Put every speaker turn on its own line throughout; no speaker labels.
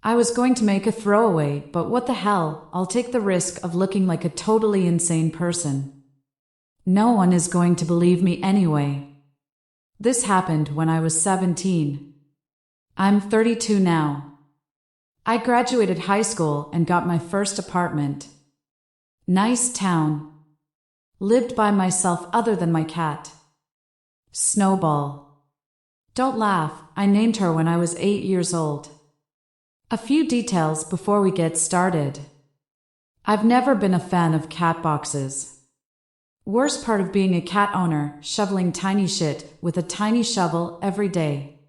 I was going to make a throwaway, but what the hell, I'll take the risk of looking like a totally insane person. No one is going to believe me anyway. This happened when I was 17. I'm 32 now. I graduated high school and got my first apartment. Nice town. Lived by myself other than my cat. Snowball. Don't laugh, I named her when I was 8 years old. A few details before we get started. I've never been a fan of cat boxes. Worst part of being a cat owner, shoveling tiny shit with a tiny shovel every day.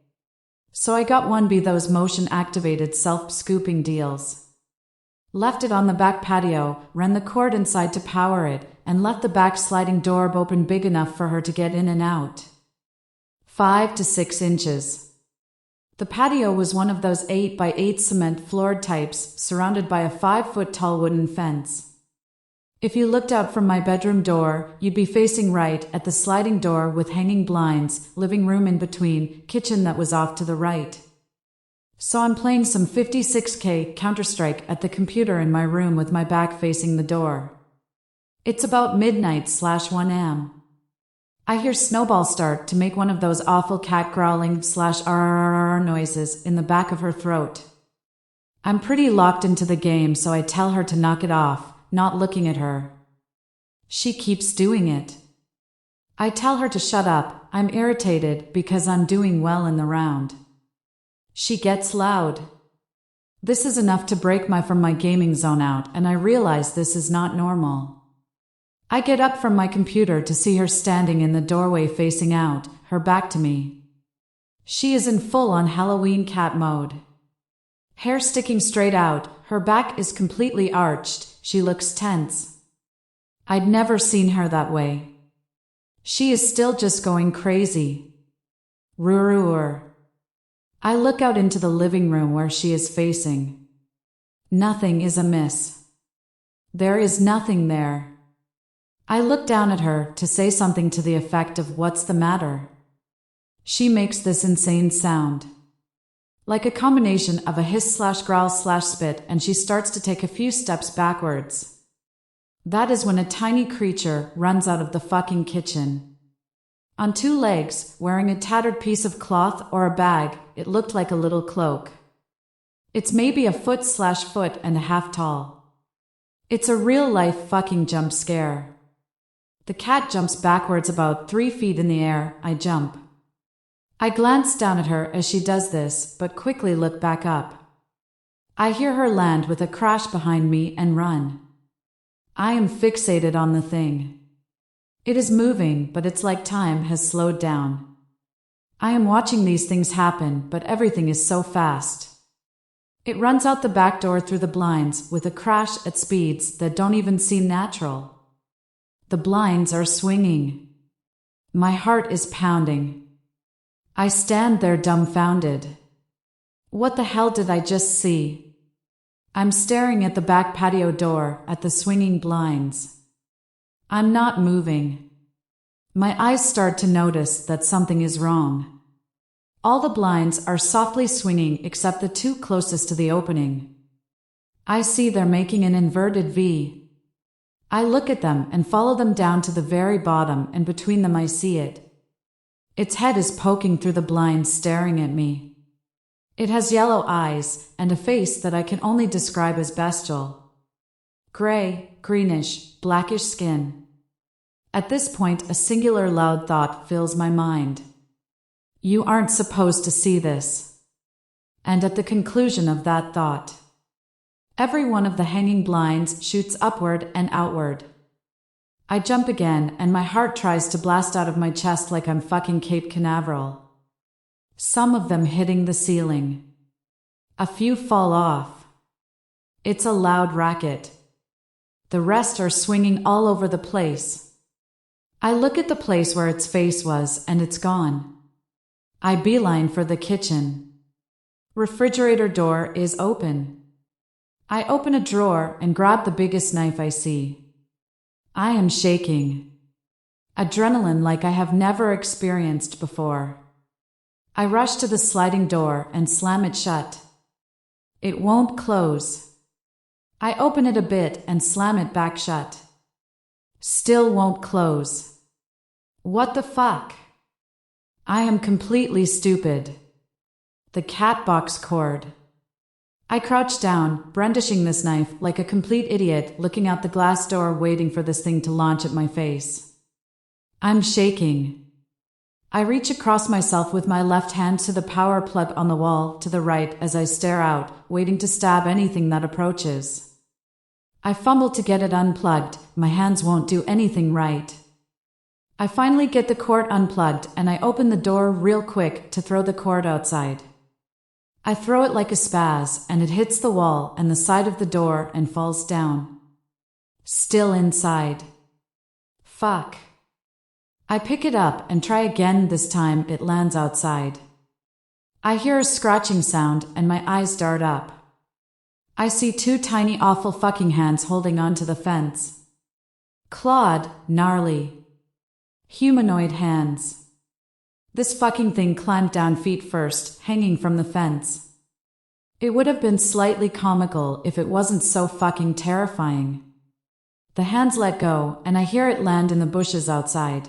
So I got one of those motion-activated self-scooping deals. Left it on the back patio, ran the cord inside to power it, and left the back sliding door open big enough for her to get in and out. 5 to 6 inches. The patio was one of those 8 by 8 cement floored types, surrounded by a 5-foot tall wooden fence. If you looked out from my bedroom door, you'd be facing right at the sliding door with hanging blinds, living room in between, kitchen that was off to the right. So I'm playing some 56K Counter-Strike at the computer in my room with my back facing the door. It's about midnight/1 am. I hear Snowball start to make one of those awful cat growling/rrrr noises in the back of her throat. I'm pretty locked into the game, so I tell her to knock it off, not looking at her. She keeps doing it. I tell her to shut up, I'm irritated because I'm doing well in the round. She gets loud. This is enough to break me from my gaming zone out, and I realize this is not normal. I get up from my computer to see her standing in the doorway facing out, her back to me. She is in full-on Halloween cat mode. Hair sticking straight out, her back is completely arched, she looks tense. I'd never seen her that way. She is still just going crazy. Roar. I look out into the living room where she is facing. Nothing is amiss. There is nothing there. I look down at her to say something to the effect of "What's the matter?" She makes this insane sound. Like a combination of a hiss/growl/spit, and she starts to take a few steps backwards. That is when a tiny creature runs out of the fucking kitchen. On 2 legs, wearing a tattered piece of cloth or a bag, it looked like a little cloak. It's maybe a foot/foot and a half tall. It's a real-life fucking jump scare. The cat jumps backwards about 3 feet in the air, I jump. I glance down at her as she does this, but quickly look back up. I hear her land with a crash behind me and run. I am fixated on the thing. It is moving, but it's like time has slowed down. I am watching these things happen, but everything is so fast. It runs out the back door through the blinds with a crash at speeds that don't even seem natural. The blinds are swinging. My heart is pounding. I stand there dumbfounded. What the hell did I just see? I'm staring at the back patio door, at the swinging blinds. I'm not moving. My eyes start to notice that something is wrong. All the blinds are softly swinging except the 2 closest to the opening. I see they're making an inverted V. I look at them and follow them down to the very bottom, and between them I see it. Its head is poking through the blinds, staring at me. It has yellow eyes and a face that I can only describe as bestial. Gray, greenish, blackish skin. At this point, a singular loud thought fills my mind. You aren't supposed to see this. And at the conclusion of that thought, every one of the hanging blinds shoots upward and outward. I jump again, and my heart tries to blast out of my chest like I'm fucking Cape Canaveral. Some of them hitting the ceiling. A few fall off. It's a loud racket. The rest are swinging all over the place. I look at the place where its face was, and it's gone. I beeline for the kitchen. Refrigerator door is open. I open a drawer and grab the biggest knife I see. I am shaking. Adrenaline like I have never experienced before. I rush to the sliding door and slam it shut. It won't close. I open it a bit and slam it back shut. Still won't close. What the fuck? I am completely stupid. The cat box cord. I crouch down, brandishing this knife like a complete idiot, looking out the glass door waiting for this thing to launch at my face. I'm shaking. I reach across myself with my left hand to the power plug on the wall to the right as I stare out, waiting to stab anything that approaches. I fumble to get it unplugged, my hands won't do anything right. I finally get the cord unplugged and I open the door real quick to throw the cord outside. I throw it like a spaz and it hits the wall and the side of the door and falls down. Still inside. Fuck. I pick it up and try again. This time it lands outside. I hear a scratching sound and my eyes dart up. I see two tiny awful fucking hands holding onto the fence. Clawed, gnarly. Humanoid hands. This fucking thing climbed down feet first, hanging from the fence. It would have been slightly comical if it wasn't so fucking terrifying. The hands let go, and I hear it land in the bushes outside.